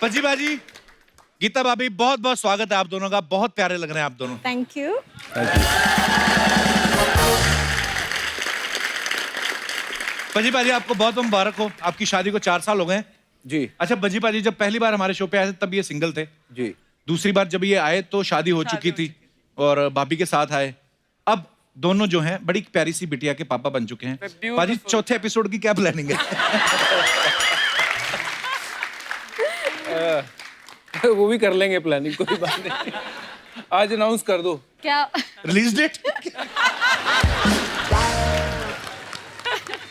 पजी बाजी, गीता भाभी, बहुत बहुत स्वागत है आप दोनों का। बहुत प्यारे लग रहे हैं आप दोनों। Thank you. पजी बाजी, आपको बहुत मुबारक हो, आपकी शादी को 4 साल हो गए। जी अच्छा पजी बाजी, जब पहली बार हमारे शो पे आए थे तब ये सिंगल थे। जी। दूसरी बार जब ये आए तो शादी हो चुकी थी और भाभी के साथ आए। अब दोनों जो हैं बड़ी प्यारी सी बिटिया के पापा बन चुके हैं। बाजी, चौथे एपिसोड की क्या प्लानिंग है? वो भी कर लेंगे प्लानिंग, कोई बात नहीं। आज अनाउंस कर दो। क्या? Release date?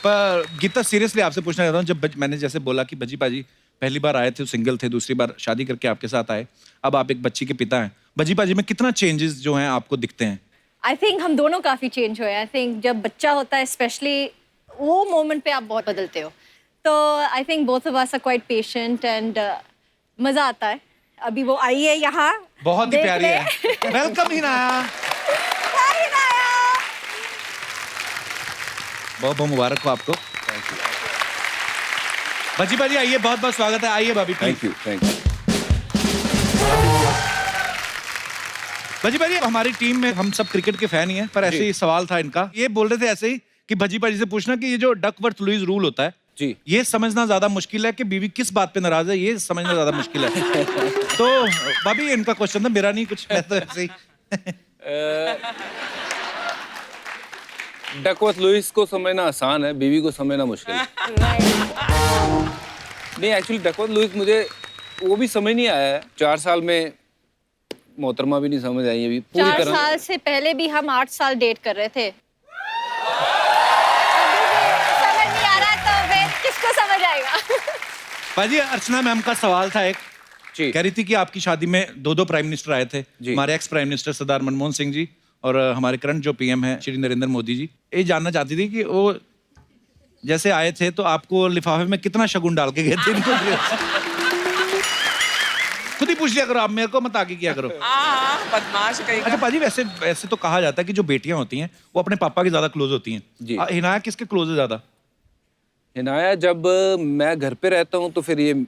पर गीता, सीरियसली आपसे पूछना चाहता हूँ, जब मैंने जैसे बोला कि बजी बाजी पहली बार आए थे सिंगल थे, दूसरी बार शादी करके आपके साथ आए, अब आप एक बच्ची के पिता हैं, बजी बाजी में कितना चेंजेस जो हैं आपको दिखते हैं? आई थिंक हम दोनों काफी चेंज हुए हैं। आई थिंक जब बच्चा होता है स्पेशली वो मोमेंट पे आप बहुत बदलते हो। तो I think both of us are quite patient and मजा आता है। अभी वो आई है यहाँ, बहुत ही देख प्यारी ले। है। वेलकम हिनाया। हाय हिनाया। बहुत बहुत मुबारक हो आपको। बजी बाजी आइए, बहुत बहुत स्वागत है। आइए भाभी, thank you thank you. Bhaji भाजी, हमारी टीम में हम सब क्रिकेट के फैन ही हैं, पर ऐसे ही सवाल था इनका। ये बोल रहे थे ऐसे ही कि भजी भाजी से पूछना कि ये जो डकवर्थ लुईस रूल होता है जी, ये समझना ज्यादा मुश्किल है कि बीवी किस बात पे नाराज है, ये समझना ज्यादा मुश्किल है। तो भाभी, इनका क्वेश्चन था, मेरा नहीं कुछ, मैं तो ऐसे ही। डकवर्थ लुईस को समझना आसान है, बीवी को समझना मुश्किल है। नहीं, एक्चुअली डकवर्थ लुईस मुझे वो भी समझ नहीं आया है। 4 साल में मोहतरमा भी नहीं समझ आई अभी पूरी 4 तरह। साल से पहले भी हम 8 साल डेट कर रहे थे। समझ नहीं आ रहा तो फिर किसको समझ आएगा? भाजी, अर्चना मैम का सवाल था एक, जी कह रही थी कि आपकी शादी में 2 प्राइम मिनिस्टर आए थे, हमारे एक्स प्राइम मिनिस्टर सरदार मनमोहन सिंह जी और हमारे करंट जो पीएम है श्री नरेंद्र मोदी जी। ये जानना चाहती थी कि वो जैसे आए थे तो आपको लिफाफे में कितना शगुन डाल के गए थे इनको? खुद ही पूछ लिया करो, आप मेरे को मत आगे किया करो। बदमाश कहीं का। अच्छा पाजी, वैसे तो कहा जाता है कि जो बेटियां होती हैं वो अपने पापा की ज्यादा क्लोज होती हैं। जी। हिनाया किसके क्लोज है ज्यादा? हिनाया, जब मैं घर पे रहता हूँ तो फिर ये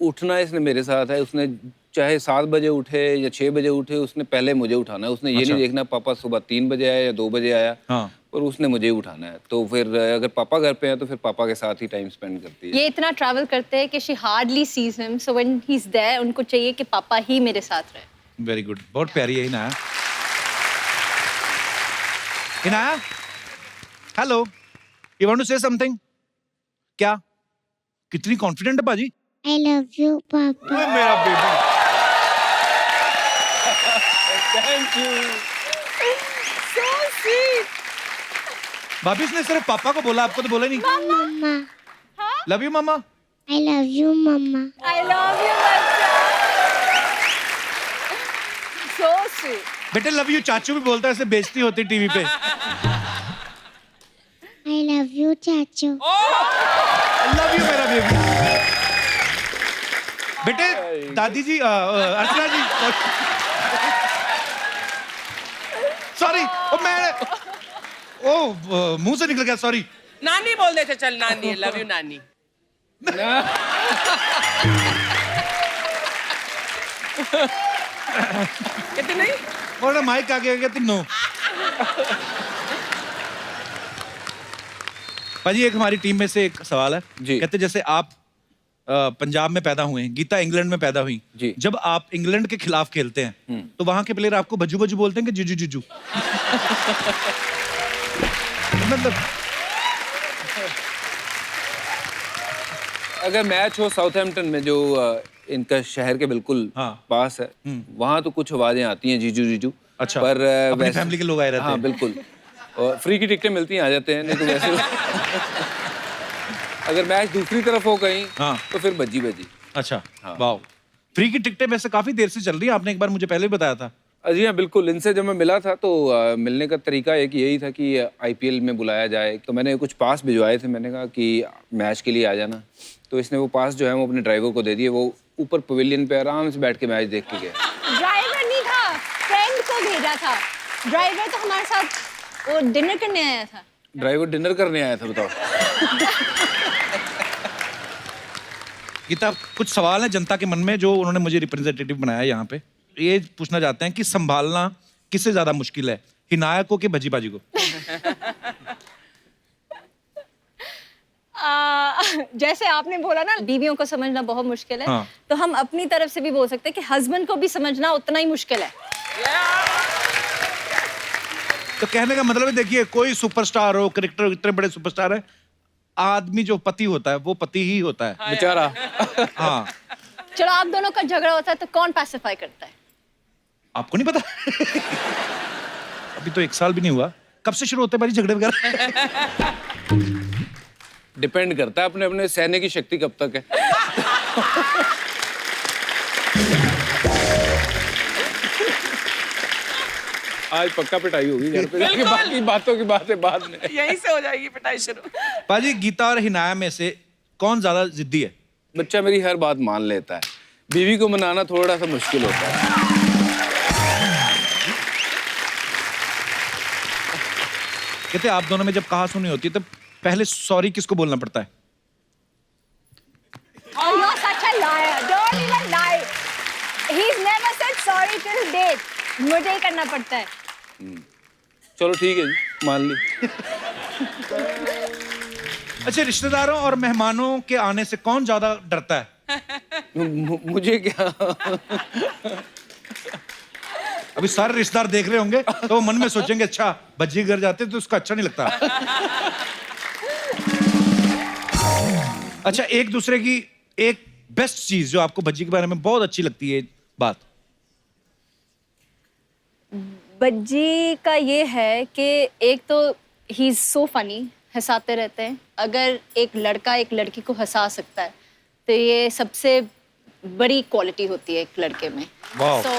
उठना इसने मेरे साथ है। उसने चाहे 7 बजे उठे या 6 बजे उठे, उसने पहले मुझे उठाना है। उसने ये अच्छा। नहीं देखना पापा सुबह 3 बजे आया या 2 बजे आया, हाँ। और उसने मुझे ही उठाना है। तो फिर अगर पापा घर पे हैं तो फिर पापा के साथ ही टाइम स्पेंड करती है। ये इतना ट्रैवल करते हैं कि she hardly sees him, so when he is there उनको चाहिए कि पापा ही मेरे साथ रहे। वेरी गुड, बहुत प्यारी है Hinaya. Hinaya, hello, you want to say something? क्या? कितनी कॉन्फिडेंट है बाजी। I love you, Papa. ओए मेरा baby. Thank you. So sweet. भाभी, इसने सिर्फ पापा को बोला, आपको तो बोला नहीं। Mama. Love you mama. I love you, Mama. I love you बच्चा। So sweet. बेटे लव यू चाचू भी बोलता है, ऐसे बेइज्जती होती टीवी पे। I love you, Chachu. Love you मेरा बेबी। बेटे दादी जी, अर्चना जी, सॉरी, मुंह से निकल गया, सॉरी। नानी बोल देते, चल नानी, लव यू नानी। कहते नहीं? और माइक आगे गया तीनों। भाजी, एक हमारी टीम में से एक सवाल है जी। कहते जैसे आप पंजाब में पैदा हुए हैं, गीता इंग्लैंड में पैदा हुई जी। जब आप इंग्लैंड के खिलाफ खेलते हैं तो वहां के प्लेयर आपको बजू बजू बोलते हैं कि जुजू जुजू? मतलब अगर मैच हो साउथहैम्पटन में, जो इनका शहर के बिल्कुल हाँ। पास है, वहाँ तो कुछ आवाजें आती हैं जीजू जीजू। अच्छा, पर अपनी वैसे फैमिली के लोग आए रहते हाँ हैं। बिल्कुल, और फ्री की टिकटें मिलती हैं, आ जाते हैं। नहीं तो वैसे अगर मैच दूसरी तरफ हो कहीं हाँ। तो फिर बजी बजी। अच्छा, हाँ। वाह। फ्री की टिकटें वैसे काफी देर से चल रही है, आपने एक बार मुझे पहले भी बताया था। जी हाँ बिल्कुल। इनसे जब मैं मिला था तो मिलने का तरीका एक यही था कि आईपीएल में बुलाया जाए, तो मैंने कुछ पास भिजवाए थे। मैंने कहा कि मैच के लिए आ जाना, तो इसने वो पास जो है वो अपने ड्राइवर को दे दिए। वो ऊपर पवेलियन पे आराम से बैठ के मैच देख के गया। ड्राइवर नहीं था, फ्रेंड को भेजा था। ड्राइवर तो हमारे साथ वो डिनर करने आया था। ड्राइवर डिनर करने आया था, बताओ। गीता, कुछ सवाल हैं जनता के मन में जो उन्होंने मुझे रिप्रेजेंटेटिव बनाया यहाँ पे। ये पूछना चाहते हैं कि संभालना किससे ज्यादा मुश्किल है, हिनाया को कि भज्जी बाजी को? जैसे आपने बोला ना बीवियों को समझना बहुत मुश्किल है, हाँ। तो हम अपनी तरफ से भी बोल सकते हैं कि हस्बैंड को भी समझना उतना ही मुश्किल है। तो कहने का मतलब है, देखिए कोई सुपरस्टार हो, क्रिकेटर इतने बड़े सुपरस्टार है, आदमी जो पति होता है वो पति ही होता है बेचारा। हाँ। चलो आप दोनों का झगड़ा होता है तो कौन पैसिफाई करता है? आपको नहीं पता? अभी तो 1 साल भी नहीं हुआ। कब से शुरू होते हैं भाई झगड़े वगैरह? डिपेंड करता है अपने अपने सहने की शक्ति कब तक है। आज पक्का पिटाई होगी घर पे जाके, बाकी बातों की बातें बाद में। यहीं से हो जाएगी पिटाई शुरू। पाजी, गीता और हिनाया में से कौन ज्यादा जिद्दी है? बच्चा मेरी हर बात मान लेता है, बीवी को मनाना थोड़ा सा मुश्किल होता है। कहते आप दोनों में जब कहा सुनी होती है तब पहले सॉरी किसको बोलना पड़ता है? Oh, you're such a liar. Don't even lie. He's never said sorry till date. मुझे ही करना पड़ता है। चलो ठीक है जी, मान ली। अच्छा, रिश्तेदारों और मेहमानों के आने से कौन ज्यादा डरता है? मुझे क्या? अभी सारे रिश्तेदार देख रहे होंगे तो वो मन में सोचेंगे, अच्छा भज्जी घर जाते तो उसको अच्छा नहीं लगता। अच्छा, एक दूसरे की एक बेस्ट चीज जो आपको भज्जी के बारे में बहुत अच्छी लगती है बात? बज्जी का ये है कि एक तो ही इज सो फनी, हंसाते रहते हैं। अगर एक लड़का एक लड़की को हंसा सकता है तो ये सबसे बड़ी क्वालिटी होती है एक लड़के में। वाह। So,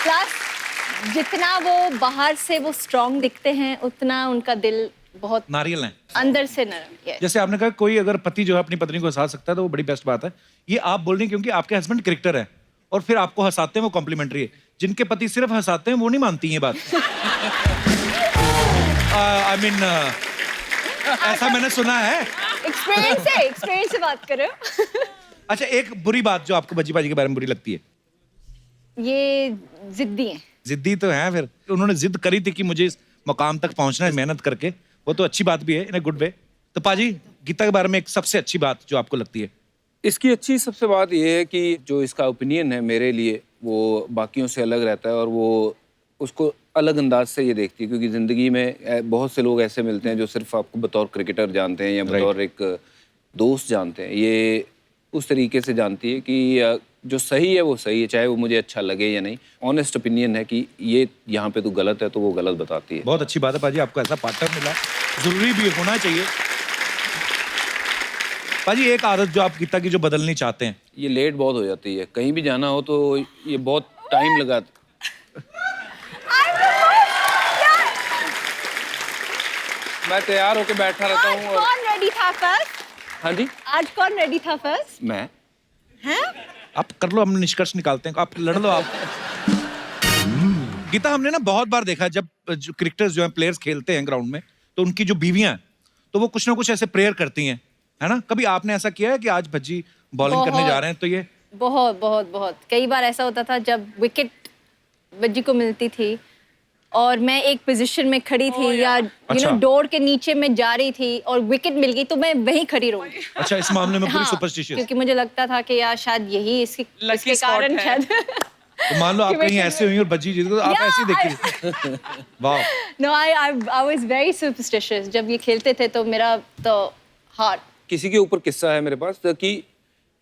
प्लस जितना वो बाहर से वो स्ट्रांग दिखते हैं उतना उनका दिल बहुत नारियल है अंदर से नरम। Yes. जैसे आपने कहा कोई अगर पति जो है अपनी पत्नी को हंसा सकता है तो वो बड़ी बेस्ट बात है। ये आप बोल रही हैं क्योंकि आपके हस्बैंड क्रिकेटर है और फिर आपको हंसाते हैं, वो कॉम्प्लीमेंट्री है। जिनके पति सिर्फ हंसाते हैं वो नहीं मानती ये बात। आई मीन ऐसा मैंने सुना है। एक्सपीरियंस से बात कर रहे हो। अच्छा, एक बुरी बात जो आपको भज्जी बाजी के बारे में बुरी लगती है? ये जिद्दी हैं। जिद्दी तो है, फिर उन्होंने जिद करी थी कि मुझे इस मकाम तक पहुंचना है मेहनत करके, वो तो अच्छी बात भी है इन गुड वे। तो पाजी, गीता के बारे में एक सबसे अच्छी बात जो आपको लगती है? इसकी अच्छी सबसे बात यह है कि जो इसका ओपिनियन है मेरे लिए वो बाकियों से अलग रहता है और वो उसको अलग अंदाज से ये देखती है, क्योंकि ज़िंदगी में बहुत से लोग ऐसे मिलते हैं जो सिर्फ आपको बतौर क्रिकेटर जानते हैं या बतौर एक दोस्त जानते हैं। ये उस तरीके से जानती है कि जो सही है वो सही है, चाहे वो मुझे अच्छा लगे या नहीं। ऑनेस्ट ओपिनियन है कि ये यहाँ पे तो गलत है तो वो गलत बताती है। बहुत अच्छी बात है पाजी, आपको ऐसा पार्टनर मिला, जरूरी भी होना चाहिए। पाजी, एक आदत जो आप गीता की जो बदलनी चाहते हैं? ये लेट बहुत हो जाती है, कहीं भी जाना हो तो ये बहुत टाइम लगाता। मैं तैयार होके बैठा रहता आज हूँ और कौन रेडी था फर्स्ट? हाँ जी, आज कौन रेडी था फर्स्ट? मैं। हैं? आप कर लो, हम निष्कर्ष निकालते हैं, आप लड़ लो आप। गीता, हमने ना बहुत बार देखा जब जो क्रिकेटर्स जो हैं, प्लेयर्स खेलते हैं ग्राउंड में, तो उनकी जो बीवियां हैं तो वो कुछ ना कुछ ऐसे प्रेयर करती हैं, है ना? कभी आपने ऐसा किया है कि आज भज्जी बॉलिंग करने जा रहे हैं तो ये? बहुत बहुत बहुत कई बार ऐसा होता था जब विकेट बज्जी को मिलती थी और मैं एक पोजीशन में खड़ी थी या अच्छा। डोर के नीचे में जा रही थी और विकेट मिल गई तो मैं वहीं खड़ी रहूंगी। अच्छा, इस मामले में पूरी हाँ, सुपरस्टिशियस। क्योंकि मुझे लगता था कि यार शायद यही इसके Lucky spot कारण है। शायद। तो मान लो आप कि कहीं मैं- ऐसे हुई और भज्जी जीत गई तो आप Yeah, ऐसे ही देखिए। वाह। No, I was very superstitious. जब ये खेलते थे तो मेरा तो हार्ट। किसी के ऊपर किस्सा है मेरे पास कि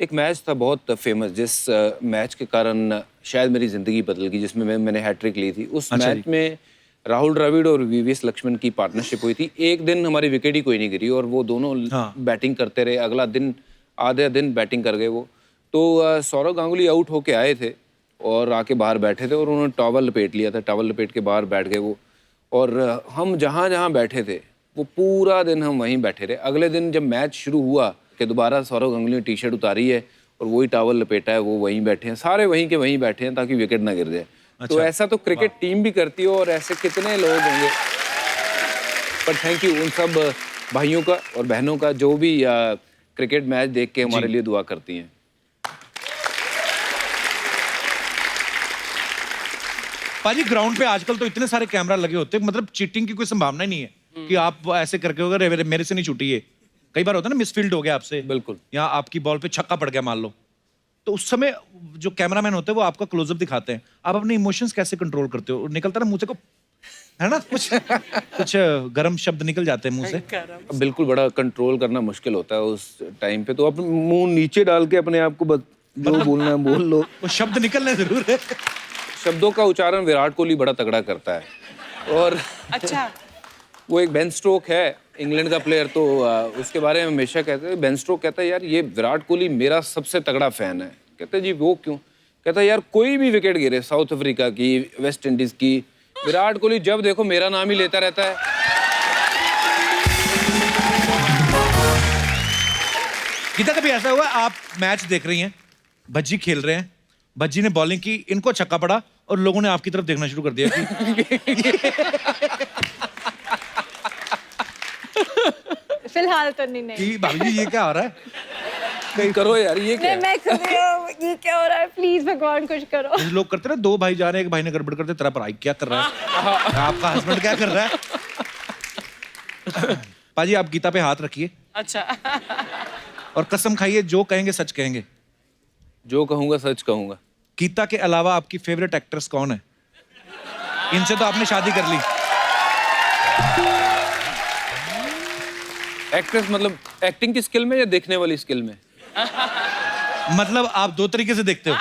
एक मैच था बहुत फेमस, जिस मैच के कारण शायद मेरी ज़िंदगी बदल गई, जिसमें मैंने हैट्रिक ली थी। उस अच्छा मैच में राहुल द्रविड़ और वीवीएस लक्ष्मण की पार्टनरशिप हुई थी। एक दिन हमारी विकेट ही कोई नहीं गिरी और वो दोनों हाँ। बैटिंग करते रहे। अगला दिन आधे दिन बैटिंग कर गए वो। तो सौरव गांगुली आउट होके आए थे और आके बाहर बैठे थे और उन्होंने टॉवल लपेट लिया था। टॉवल लपेट के बाहर बैठ गए वो और हम जहाँ जहाँ बैठे थे वो पूरा दिन हम वहीं बैठे रहे। अगले दिन जब मैच शुरू हुआ कि दोबारा सौरव गांगुली ने टी शर्ट उतारी है और वही टॉवल लपेटा है, वो वहीं बैठे हैं, सारे वहीं के वहीं बैठे हैं ताकि विकेट ना गिर जाए। तो ऐसा तो क्रिकेट टीम भी करती है और ऐसे कितने लोग होंगे। पर थैंक यू उन सब भाइयों का और बहनों का जो भी क्रिकेट मैच देख के हमारे लिए दुआ करती हैं। पाजी ग्राउंड पे आजकल तो इतने सारे कैमरा लगे होते हैं, मतलब चीटिंग की कोई संभावना ही नहीं है कि आप ऐसे करके होगा मेरे से नहीं छूटी ये। कई बार होता है ना, मिसफील्ड हो गया आपसे, बिल्कुल, या आपकी बॉल पे छक्का पड़ गया मान लो, तो उस समय जो कैमरामैन होते हैं वो आपका क्लोजअप दिखाते हैं, आप अपने इमोशंस कैसे कंट्रोल करते हो? निकलता ना मुंह से को, है ना, कुछ गर्म शब्द निकल जाते हैं मुंह से। बिल्कुल, बड़ा कंट्रोल करना मुश्किल होता है उस टाइम पे, तो आप मुंह नीचे डाल के अपने आप को जो बोलना है बोल लो। वो शब्द निकलने जरूर है। शब्दों का उच्चारण विराट कोहली बड़ा तगड़ा करता है। और अच्छा, वो एक बेन स्ट्रोक है इंग्लैंड का प्लेयर, तो उसके बारे में हमेशा कहते हैं, बेन स्ट्रोक कहता है यार ये विराट कोहली मेरा सबसे तगड़ा फैन है। कहते हैं जी वो क्यों? कहता है यार कोई भी विकेट गिरे, साउथ अफ्रीका की, वेस्ट इंडीज की, विराट कोहली जब देखो मेरा नाम ही लेता रहता है। गीता कभी ऐसा हुआ आप मैच देख रही हैं, भज्जी खेल रहे हैं, भज्जी ने बॉलिंग की, इनको छक्का पड़ा और लोगों ने आपकी तरफ देखना शुरू कर दिया फिलहाल तो नहीं कि भाभी जी ये क्या हो रहा है? कहीं करो यार, ये क्या नहीं, है? मैं खुद ही हूँ, ये क्या हो रहा है? प्लीज भगवान कुछ करो। जैसे लोग करते ना, दो भाई जा रहे हैं, एक भाई ने गड़बड़ करते, तेरा भाई क्या कर रहा है, आपका हस्बैंड क्या कर रहा है? पाजी आप गीता पे हाथ रखिए अच्छा। और कसम खाइए, जो कहेंगे सच कहेंगे। जो कहूंगा सच कहूंगा। गीता के अलावा आपकी फेवरेट एक्ट्रेस कौन है? इनसे तो आपने शादी कर ली। एक्ट्रेस मतलब एक्टिंग की स्किल में या देखने वाली स्किल में? मतलब आप दो तरीके से देखते हो।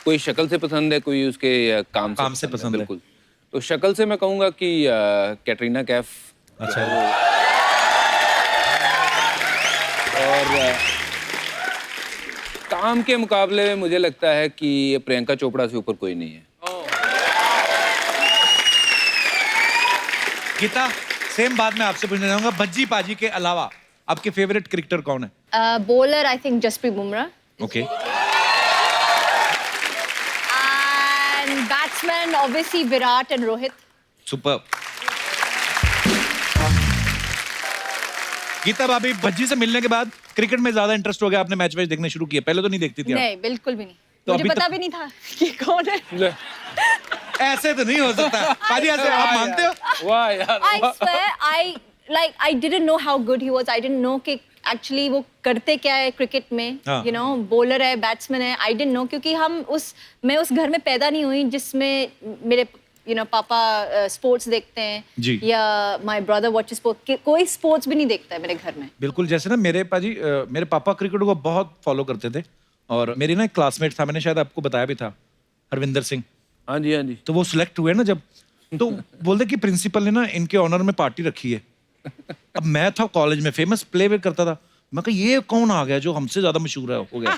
कोई शक्ल से पसंद है, कोई उसके काम से पसंद है। बिल्कुल, तो शक्ल से मैं कहूंगा कि कैटरीना कैफ। अच्छा। और काम के मुकाबले में मुझे लगता है कि प्रियंका चोपड़ा से ऊपर कोई नहीं है। गीता सेम बात मैं आपसे पूछना चाहूंगा, भज्जी पाजी के अलावा आपके फेवरेट क्रिकेटर कौन है? Bowler I think Jasprit Bumrah. Okay. And batsman obviously Virat and Rohit. Super. Geeta भाभी, भज्जी से मिलने के बाद क्रिकेट में ज्यादा इंटरेस्ट हो गया, आपने मैच वैच देखने शुरू किए? पहले तो नहीं देखती थी आप? नहीं, बिल्कुल भी नहीं। तो मुझे अभी पता तक- भी नहीं था कि कौन है। ऐसे तो नहीं हो सकता। पाजी ऐसे आप मानते हो? वाह यार, I swear, I didn't know how good he was. I didn't know कि actually वो करते क्या है क्रिकेट में, हाँ। you know, बॉलर है, बैट्समैन है। I didn't know क्योंकि मैं उस घर में पैदा नहीं हुई जिसमें मेरे पापा स्पोर्ट्स देखते हैं जी। या माय ब्रदर वॉचेस स्पोर्ट्स। कोई स्पोर्ट्स भी नहीं देखता है मेरे घर में। बिल्कुल, जैसे ना मेरे पाजी मेरे पापा क्रिकेट को बहुत फॉलो करते थे, और मेरी ना एक क्लासमेट था, मैंने शायद आपको बताया भी था, हरविंदर सिंह। हाँ जी, हाँ जी। तो वो सिलेक्ट हुए ना जब, तो बोलते कि प्रिंसिपल ने ना इनके ऑनर में पार्टी रखी है। अब मैं था कॉलेज में, फेमस प्ले करता था, मैं कहा ये कौन आ गया जो हमसे ज्यादा मशहूर है हो गया।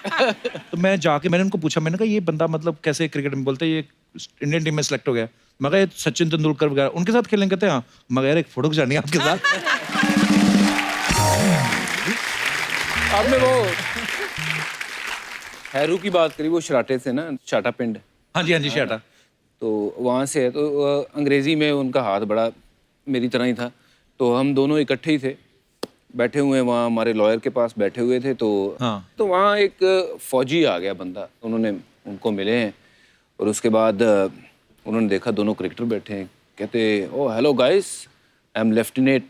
तो मैं जाके मैंने उनको पूछा, मैंने कहा ये बंदा मतलब कैसे क्रिकेट में? बोलते ये इंडियन टीम में सिलेक्ट हो गया। मैं कहा ये सचिन तेंदुलकर वगैरह उनके साथ खेलने? कहते हैं हाँ। मगर यार एक फोटो खिंचानी है आपके साथ। आपने वो हैरू की बात करी, वो शराटे से ना, शाटा पिंड। हाँ जी, हाँ जी, शाटा। तो वहाँ से है, तो अंग्रेजी में उनका हाथ बड़ा मेरी तरह ही था, तो हम दोनों इकट्ठे ही थे, बैठे हुए वहाँ हमारे लॉयर के पास बैठे हुए थे। तो हाँ। तो वहाँ एक फौजी आ गया बंदा, उन्होंने उनको मिले हैं, और उसके बाद उन्होंने देखा दोनों क्रिकेटर बैठे हैं, कहते oh hello guys, I am lieutenant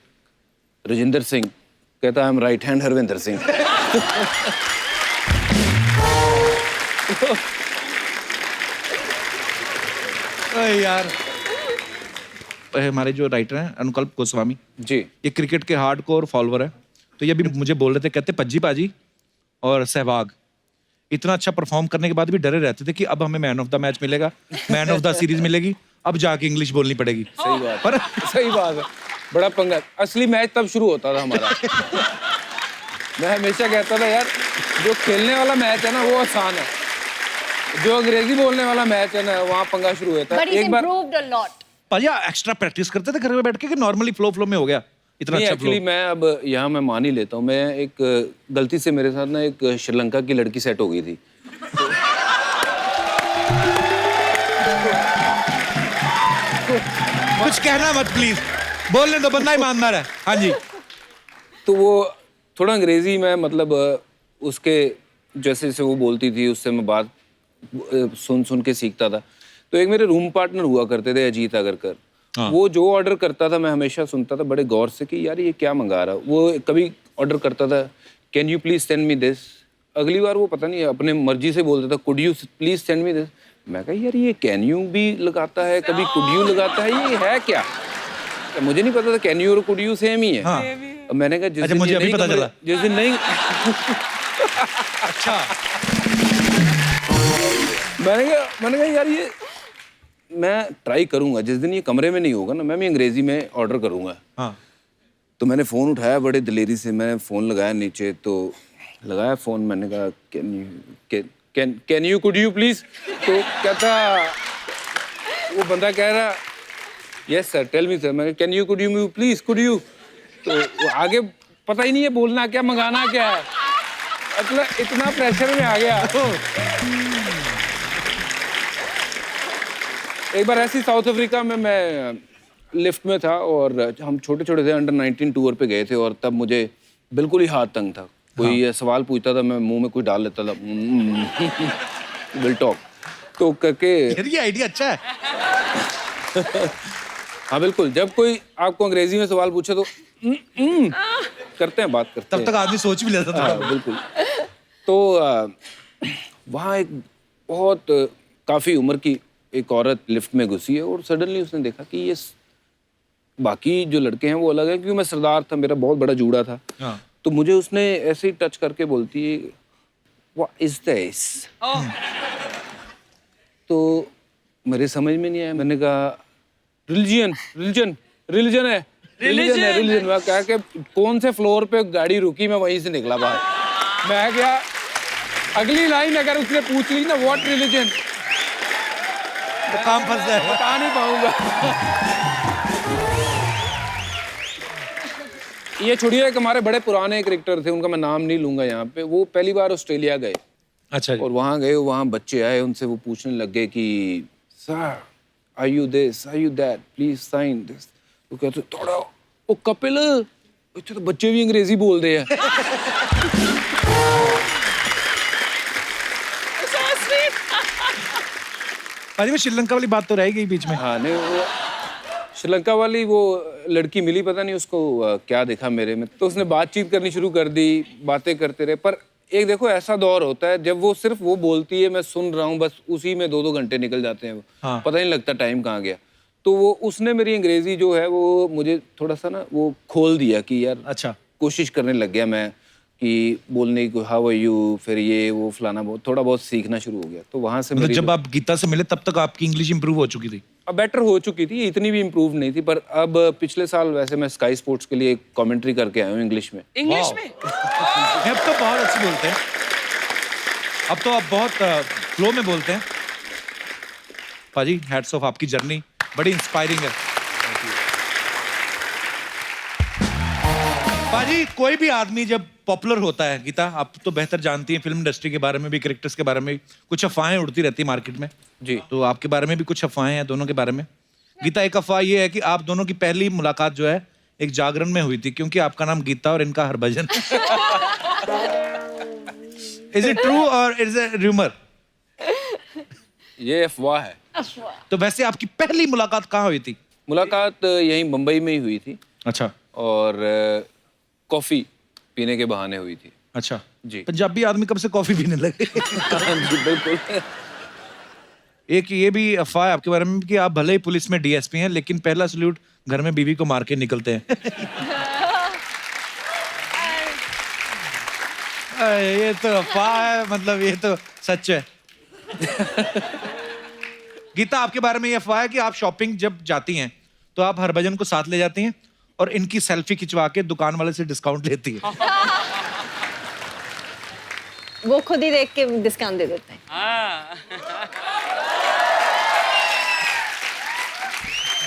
Rajendra Singh. कहता I am right hand Harvinder Singh. यार हमारे जो राइटर हैं अनुकल्प गोस्वामी जी, ये क्रिकेट के हार्डकोर फॉलोअर है, तो ये भी मुझे बोल रहे थे, कहते पज्जी पाजी और सहवाग इतना अच्छा परफॉर्म करने के बाद भी डरे रहते थे कि अब हमें मैन ऑफ द मैच मिलेगा, मैन ऑफ द सीरीज मिलेगी, अब जाके इंग्लिश बोलनी पड़ेगी। सही बात पर सही बात है, बड़ा पंगा। असली मैच तब शुरू होता था हमारा। मैं हमेशा कहता था यार जो खेलने वाला मैच है ना वो आसान है, जो अंग्रेजी बोलने वाला मैच है ना वहाँ पंगा शुरू होता है। But he's एक बार improved a lot. पाजी एक्स्ट्रा प्रैक्टिस करते थे घर में बैठ के कि नॉर्मली फ्लो में हो गया इतना नहीं, अच्छा फ्लो? एक्चुअली मैं अब यहाँ मैं मान ही लेता हूँ, मैं एक गलती से मेरे साथ ना एक श्रीलंका की लड़की सेट हो गई थी। कुछ कहना मत प्लीज, बोलने दो, बंदा ईमानदार है। हाँ जी। तो वो थोड़ा अंग्रेजी में मतलब उसके जैसे जैसे वो बोलती थी उससे मैं बात सुन सुन के सीखता था। तो एक मेरे रूम पार्टनर हुआ करते थे अजीत अगरकर, वो जो ऑर्डर करता था मैं हमेशा सुनता था बड़े गौर से कि यार ये क्या मंगा रहा। वो कभी ऑर्डर करता था can you please send me this, अगली बार वो पता नहीं अपने मर्जी से बोलता था could you please send me this. मैं कहा यार ये कैन यू भी लगाता है कभी कुड यू लगाता है, ये है क्या? तो मुझे नहीं पता था कैन यू और कुड यू सेम ही है। हाँ। अब मैंने कहा अच्छा, मुझे अभी पता चला। जिस दिन नहीं अच्छा। मैंने कहा यार ये मैं ट्राई करूंगा, जिस दिन ये कमरे में नहीं होगा ना मैं भी अंग्रेजी में ऑर्डर करूंगा। हाँ। तो मैंने फ़ोन उठाया बड़े दिलेरी से, मैंने फ़ोन लगाया नीचे, तो लगाया फ़ोन, मैंने कहा can you could you please. तो कहता वो बंदा कह रहा yes sir tell me sir. मैं can you could you please could you. तो वो आगे पता ही नहीं है बोलना क्या मंगाना क्या है, मतलब इतना प्रेशर में आ गया। एक बार ऐसी साउथ अफ्रीका में मैं लिफ्ट में था और हम छोटे छोटे थे, अंडर 19 टूर पे गए थे और तब मुझे बिल्कुल ही हाथ तंग था। कोई सवाल पूछता था मैं मुंह में कुछ डाल लेता था विल टॉक तो करके। ये आइडिया अच्छा है। हाँ बिल्कुल, जब कोई आपको अंग्रेजी में सवाल पूछे तो करते हैं, बात करते हैं। तब तक आदमी सोच भी लेता था। हाँ बिल्कुल। तो वहाँ एक बहुत काफ़ी उम्र की एक औरत लिफ्ट में घुसी है और सडनली उसने देखा कि ये बाकी जो लड़के हैं वो अलग है, क्योंकि मैं सरदार था, मेरा बहुत बड़ा जूड़ा था। हाँ। तो मुझे उसने ऐसे ही टच करके बोलती है व्हाट इज दिस। तो मेरे समझ में नहीं आया, मैंने कहा रिलीजन रिलीजन रिलीजन है रिलीजन है रिलीजन। मैं कहा कि कौन से फ्लोर पे गाड़ी रुकी, मैं वहीं से निकला बाहर। मैं क्या अगली लाइन अगर उसने पूछ ली ना व्हाट रिलीजन तो काम फंस जाएगा। बता नहीं पाऊंगा। ये छोड़िए, एक हमारे बड़े पुराने क्रिकेटर थे, उनका मैं नाम नहीं लूंगा यहाँ पे, वो पहली बार ऑस्ट्रेलिया गए। अच्छा जी। और वहाँ गए, वहाँ बच्चे आए, उनसे वो पूछने लग गए कि sir are you this are you that please sign this. तो कहते थोड़ा ओ कपिल, अच्छा तो बच्चे भी अंग्रेजी बोल रहे हैं। पाजी में श्रीलंका वाली बात तो रह गई बीच में। हाँ नहीं, वो श्रीलंका वाली वो लड़की मिली, पता नहीं उसको क्या देखा मेरे में, तो उसने बातचीत करनी शुरू कर दी, बातें करते रहे। पर एक देखो ऐसा दौर होता है जब वो सिर्फ वो बोलती है, मैं सुन रहा हूँ, बस उसी में 2-2 घंटे निकल जाते हैं। हाँ। पता नहीं लगता टाइम कहाँ गया। तो वो उसने मेरी अंग्रेजी जो है वो मुझे थोड़ा सा ना वो खोल दिया कि यार अच्छा। कोशिश करने लग गया मैं कि बोलने की हाउ आर यू, फिर ये वो फलाना, बहुत थोड़ा बहुत सीखना शुरू हो गया। तो वहाँ से मतलब मेरी जब आप गीता से मिले तब तक आपकी इंग्लिश इंप्रूव हो चुकी थी? अब बेटर हो चुकी थी, इतनी भी इम्प्रूव नहीं थी। पर अब पिछले साल वैसे मैं स्काई स्पोर्ट्स के लिए कमेंट्री करके आया हूँ इंग्लिश में। इंग्लिश में अब तो बहुत अच्छी बोलते हैं, अब तो आप बहुत फ्लो में बोलते हैं। पाजी हैट्स ऑफ, आपकी जर्नी बड़ी इंस्पायरिंग है। पाजी कोई भी आदमी जब पॉपुलर होता है, गीता आप तो बेहतर जानती हैं फिल्म इंडस्ट्री के बारे में भी, क्रिकेटर्स के बारे में भी, कुछ अफवाहें उड़ती रहती है मार्केट में जी। तो आपके बारे में भी कुछ अफवाहें हैं दोनों के बारे में। गीता, एक अफवाह ये है कि आप दोनों की पहली मुलाकात जो है एक जागरण में हुई थी, क्योंकि आपका नाम गीता और इनका हरभजन। इज इट ट्रू और इज इट रूमर? ये अफवाह है। तो वैसे आपकी पहली मुलाकात कहाँ हुई थी? मुलाकात यहीं मुंबई में ही हुई थी अच्छा। और कॉफी पीने के बहाने हुई थी। अच्छा जी। पंजाबी आदमी कब से कॉफी पीने लगे? जी, बिल्कुल। एक ये भी अफवाह है आपके बारे में कि आप भले ही पुलिस में डीएसपी हैं, लेकिन पहला सल्यूट घर में बीवी को मार के निकलते हैं। ये तो अफवाह है, मतलब ये तो सच है। गीता, आपके बारे में ये अफवाह है कि आप शॉपिंग जब जाती हैं तो आप हरभजन को साथ ले जाती हैं और इनकी सेल्फी खिंचवा के दुकान वाले से डिस्काउंट लेती है। वो खुद ही देख के डिस्काउंट दे देते हैं।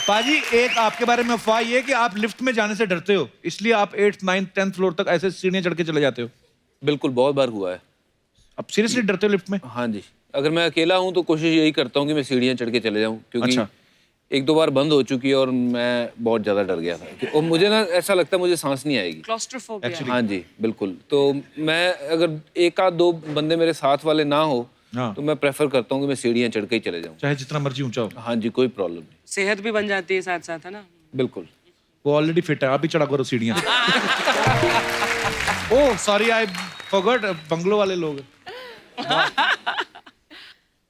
पाजी एक आपके बारे में अफवाह ये है कि आप लिफ्ट में जाने से डरते हो, इसलिए आप 8th 9th 10th फ्लोर तक ऐसे सीढ़ियां चढ़ के चले जाते हो। बिल्कुल, बहुत बार हुआ है। आप सीरियसली डरते हो लिफ्ट में? हाँ जी, अगर मैं अकेला हूँ तो कोशिश यही करता हूँ कि मैं सीढ़ियाँ चढ़ के चले जाऊँ, क्योंकि अच्छा। एक दो बार बंद हो चुकी है और मैं बहुत ज़्यादा डर गया था और मुझे ना ऐसा लगता है मुझे सांस नहीं आएगी। क्लॉस्ट्रोफोबिया। हाँ जी बिल्कुल। तो मैं अगर एक आध दो बंदे मेरे साथ वाले ना हो हाँ। तो मैं प्रेफर करता हूँ कि मैं सीढ़ियाँ चढ़ के ही चले जाऊँ। चाहे जितना मर्जी ऊंचा हो। हाँ जी कोई प्रॉब्लम नहीं। सेहत भी बन जाती है साथ साथ, है ना? बिल्कुल। वो ऑलरेडी फिट है, आप भी चढ़ा करो सीढ़ियाँ। Oh sorry I forgot, bungalow वाले लोग।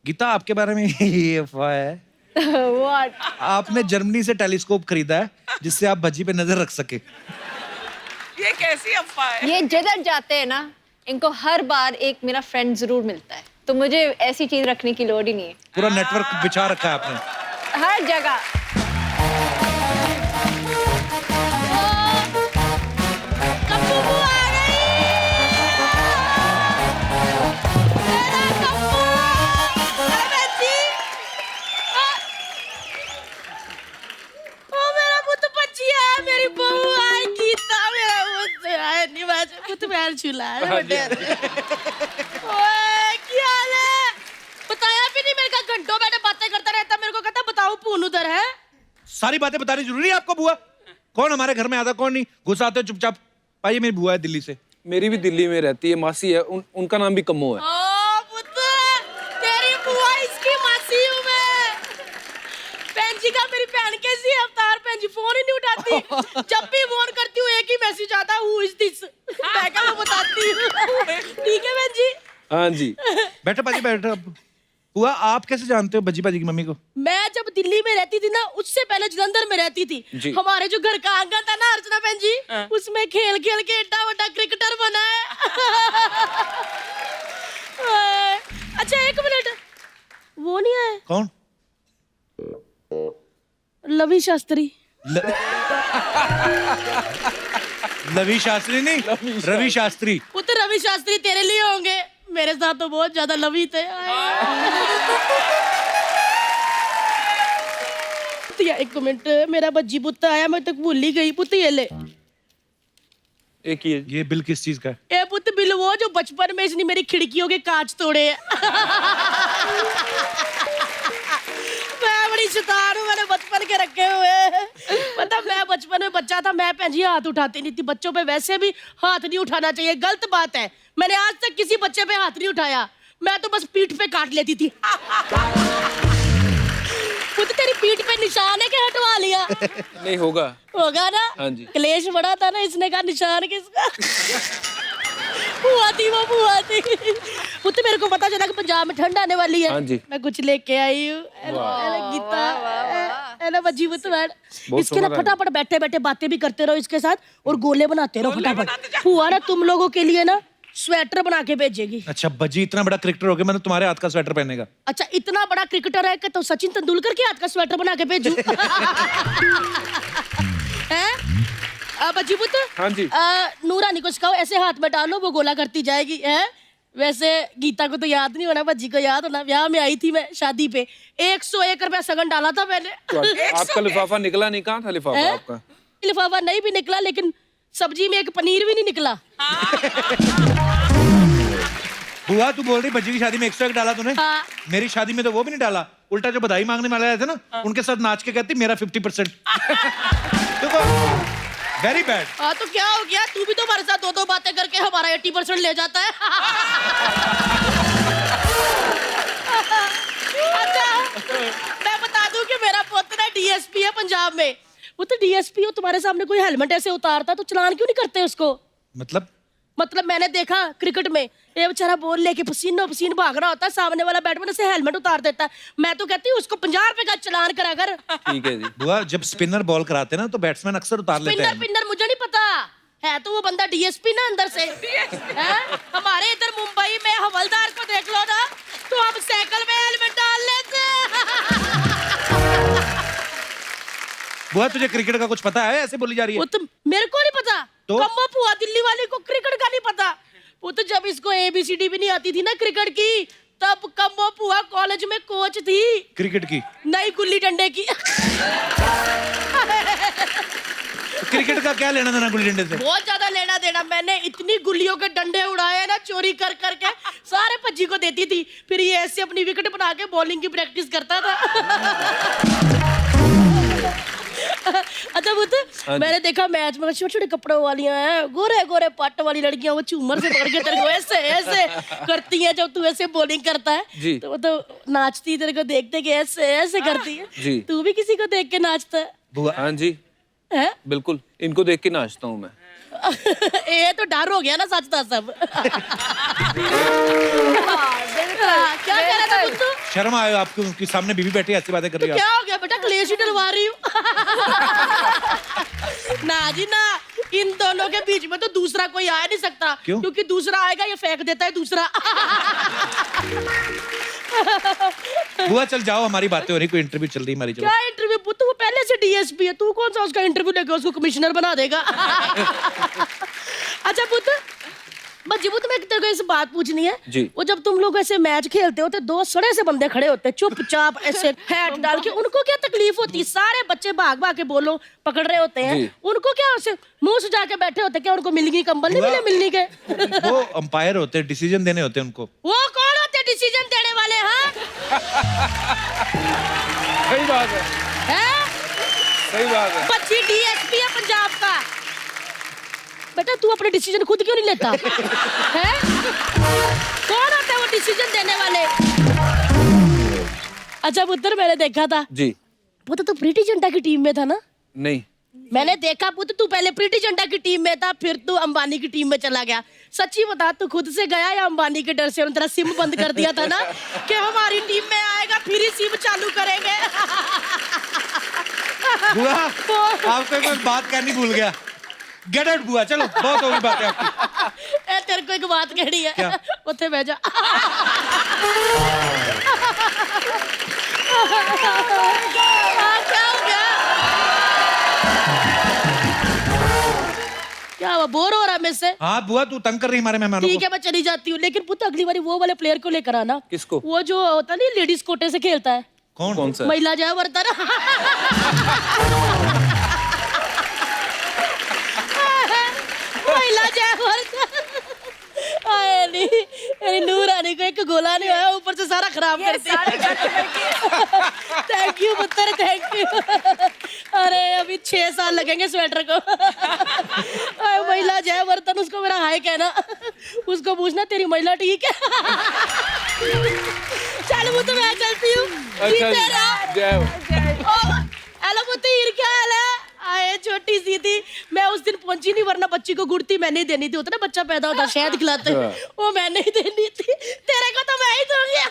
गीता आपके बारे में ये अफवाह है What? आपने जर्मनी से टेलीस्कोप खरीदा है जिससे आप भज्जी पे नजर रख सके। ये कैसी अफवाह है? ये जिधर जाते हैं ना, इनको हर बार एक मेरा फ्रेंड जरूर मिलता है, तो मुझे ऐसी चीज रखने की लोड़ ही नहीं है। पूरा नेटवर्क बिछा रखा है आपने हर जगह। बताया भी नहीं, मेरे का घंटों बैठे बातें करता रहता, मेरे को कहता बताओ पून उधर है। सारी बातें बतानी जरूरी है आपको? बुआ कौन हमारे घर में आता कौन नहीं, घुस आते हो चुपचाप। पाइए मेरी बुआ है दिल्ली से। मेरी भी दिल्ली में रहती है, मासी है, उनका नाम भी कम्मो है। ओ पुत्र, तेरी बुआ इसकी मासी हूँ मैं। बहन जी का मेरी बहन कैसी है? अवतार बहन जी फोन ही नहीं उठाती। जब भी फोन करती हूँ एक ही मैसेज आता है, हु इज दिस? मैं क्या वो बताती हूँ। ठीक है बहन जी। हाँ जी। बैठो पाजी बैठो। बुआ आप कैसे जानते हो भज्जी पाजी की मम्मी को? मैं जब दिल्ली में रहती थी ना, उससे पहले जलंधर में रहती थी। जी। हमारे जो घर का आंगन था ना अर्चना बहन जी, उसमें खेल खेल के एड्डा बड़ा क्रिकेटर बना है। अच्छा एक मिनट, वो नहीं आए? कौन? लवी शास्त्री। लवी शास्त्री नहीं, रवि शास्त्री। वो तो रवि शास्त्री तेरे लिए होंगे, मेरे साथ तो बहुत ज्यादा लवी थे। एक मिनट, मेरा बज्जी पुत्त आया, मैं तक भूल ही गई। पुत्त ये ले। एक ही है। ये बिल किस चीज का है? ए पुत्त बिल वो जो बचपन में इसने मेरी खिड़कियों के कांच तोड़े हैं। मैं बड़ी शैतान हूँ, मैंने बचपन के रखे हुए। पता मैं बचपन में बच्चा था, मैं भैंजी हाथ उठाती नहीं थी। बच्चों पे वैसे भी हाथ नहीं उठाना चाहिए, गलत बात है। मैंने आज तक किसी बच्चे पे हाथ नहीं उठाया, मैं तो बस पीठ पे काट लेती थी। पुत्र तेरी पीठ पे निशान है कि हटवा लिया? नहीं होगा। होगा ना? हाँ जी। क्लेश बड़ा था ना, इसने कहा निशान किसका? बुआ थी वो, बुआ थी। पुत्र मेरे को पता चला कि पंजाब में ठंड आने वाली है। हाँ जी। मैं कुछ लेके आई हूँ। गीता है ना बज्जी पुत्र, बहुत इसके ना सुंदर है। फटाफट बैठे बैठे बातें भी करते रहो इसके साथ और गोले बनाते रहो फटाफट। बुआ ना तुम लोगों के लिए ना स्वेटर बना के भेजेगी। अच्छा भज्जी इतना बड़ा क्रिकेटर हो गया, मैंने तुम्हारे हाथ का स्वेटर पहनेगा। अच्छा इतना बड़ा क्रिकेटर है कि तो सचिन तेंदुलकर के हाथ का स्वेटर बना के भेजू? हैं बच्ची पुत्र? हाँ जी। नूरानी को सिखाओ, ऐसे हाथ में डालो वो गोला करती जाएगी। है वैसे गीता को तो याद नहीं होना, बच्ची को याद होना। ब्याह में आई थी मैं शादी पे, 101 रुपया सगन डाला था मैंने। तो आपका लिफाफा निकला नहीं? कहाँ था लिफाफा आपका? लिफाफा नहीं भी निकला, लेकिन सब्जी में एक पनीर भी नहीं निकला। बुआ तू बोल रही भज्जी की शादी में 101 डाला तूने? हाँ। मेरी शादी में तो वो भी नहीं डाला, उल्टा जो बधाई मांगने वाले आए थे ना, उनके साथ नाच के कहती मेरा 50%। Very bad. हाँ तो क्या हो गया, तू भी तो हमारे साथ दो दो बातें करके हमारा 80% ले जाता है। अच्छा मैं बता दूं कि मेरा पुत्र डीएसपी है पंजाब में। वो तो डीएसपी हो, तुम्हारे सामने कोई हेलमेट ऐसे उतारता तो चलान क्यों नहीं करते उसको? मतलब मैंने देखा क्रिकेट में ये बेचारा बॉल लेके पसीनो पसीन भाग रहा होता है, सामने वाला बैट्समैन उसे हेलमेट उतार देता है। मैं तो कहती हूँ उसको 50 रुपए का चलान करा कर। ठीक है जी। बुआ जब स्पिनर बॉल कराते ना तो बैट्समैन अक्सर उतार लेते हैं। पिन्नर मुझे नहीं पता है, तो वो बंदा डीएसपी ना अंदर से है। हमारे इधर मुंबई में हवलदार को देख लो ना, तो हम साइकिल में हेलमेट डाल लेते। बुआ तुझे क्रिकेट का कुछ पता है? ऐसे बोली जा रही है। वो तो मेरे को नहीं पता। तो? कम्बो पुआ दिल्ली वाली को क्रिकेट का नहीं पता। वो तो जब इसको ABCD भी नहीं आती थी ना क्रिकेट की, तब कम्बो पुआ कॉलेज में कोच थी क्रिकेट की, नहीं गुल्ली डंडे की। क्रिकेट का क्या लेना देना गुल्ली डंडे से? बहुत ज्यादा लेना देना। मैंने इतनी गुल्लियों के डंडे उड़ाए ना चोरी कर करके, सारे भज्जी को देती थी, फिर ये ऐसे अपनी विकेट बना के बॉलिंग की प्रैक्टिस करता था। अच्छा पुत, मैंने देखा मैच में छोटे छोटे कपड़ों वाली हैं, गोरे गोरे पट वाली लड़कियां, वो झूमर से पकड़ के तेरे को ऐसे ऐसे करती हैं जब तू ऐसे बॉलिंग करता है। जी। तो मतलब नाचती तेरे को देखते कि ऐसे ऐसे करती है। जी। तू भी किसी को देख के नाचता है? बुआ हाँ जी, हैं? बिल्कुल, इनको देख के नाचता हूँ मैं। ये तो डर हो गया ना सच था सब। क्या कह रहा था तू? शर्म आए आपको, उनके सामने बीवी बैठी है, ऐसी बातें कर रही तो हो क्या हो गया बेटा, क्लेश ही डलवा रही हूँ। ना जी ना, इन दोनों के बीच में तो दूसरा कोई आ नहीं सकता। क्यों? क्योंकि दूसरा आएगा ये फेंक देता है दूसरा। बुआ चल जाओ, हमारी बातें हो रही, कोई इंटरव्यू चल रही हमारी, चलो। क्या इंटरव्यू? पुत्त वो पहले से डीएसपी है, तू कौन सा उसका इंटरव्यू लेके उसको कमिश्नर बना देगा? अच्छा पुत्त, बस जीबू तुम्हें तेरे को ऐसे बात पूछनी है। जी। वो जब तुम लोग ऐसे मैच खेलते हो तो दो सड़े से बंदे खड़े होते हैं चुपचाप ऐसे हैट डाल के, उनको क्या तकलीफ होती है? सारे बच्चे भाग भाग के बोलो पकड़ रहे होते हैं, जी। उनको क्या ऐसे मुंह सुजा के बैठे होते हैं? क्या उनको मिलनी कंबल नहीं मिले मिलनी के? वो अंपायर होते हैं, डिसीजन देने होते हैं उनको। वो कौन होते हैं डिसीजन देने वाले? हाँ सही बात है, हैं? सही बात है। बच्ची डीएसपी है पंजाब का। बेटा तू अपने डिसीजन खुद क्यों नहीं लेता? हैं? कौन होता है वो डिसीजन देने वाले? अच्छा पुत्र, मैंने देखा था जी। पुत्र तू प्रीति जिंटा की टीम में था ना? नहीं, मैंने देखा पुत्र, तू पहले प्रीति जिंटा की टीम में था, फिर तू अंबानी की टीम में चला गया। सच्ची बता, तू खुद से गया या अंबानी के डर से उन्होंने तेरा सिम बंद कर दिया था ना कि हमारी टीम में आएगा फिर ही सिम चालू करेंगे? बुआ आपको एक बात कहनी भूल गया, गेट आउट बुआ, चलो बहुत होगी बातें आपकी। ए तेरे को एक बात कहनी है, क्या? उत्थे बह जा। क्या हो गया? क्या हुआ, बोर हो रहा है मेरे से? हाँ बुआ, तू तंग कर रही हमारे मेहमानों ठीक को। है मैं चली जाती हूँ, लेकिन पुत्र अगली बारी वो वाले प्लेयर को लेकर आना। किसको? वो जो होता नहीं लेडीज कोटे से खेलता है, कौन सा? महिला जयवर्धन। महिला जयवर्धन। आए नहीं, मेरी नूर आने को एक गोला नहीं आया, ऊपर से सारा खराब कर दिया। थैंक यू पुत्र, थैंक यू। अरे अभी 6 साल लगेंगे स्वेटर को। महिला जयवर्धन, उसको मेरा हाय कहना, उसको पूछना तेरी महिला ठीक है? चल वो तो मैं चलती हूँ। अच्छा, जय। हेलो पुत्र, क्या हाल है? आए छोटी सी थी, मैं उस दिन पहुंची नहीं, वरना बच्ची को गुड़ती मैं नहीं देनी थी। होता ना बच्चा पैदा होता शहद खिलाते, वो मैं नहीं देनी थी। तेरे को तो मैं ही दूंगी।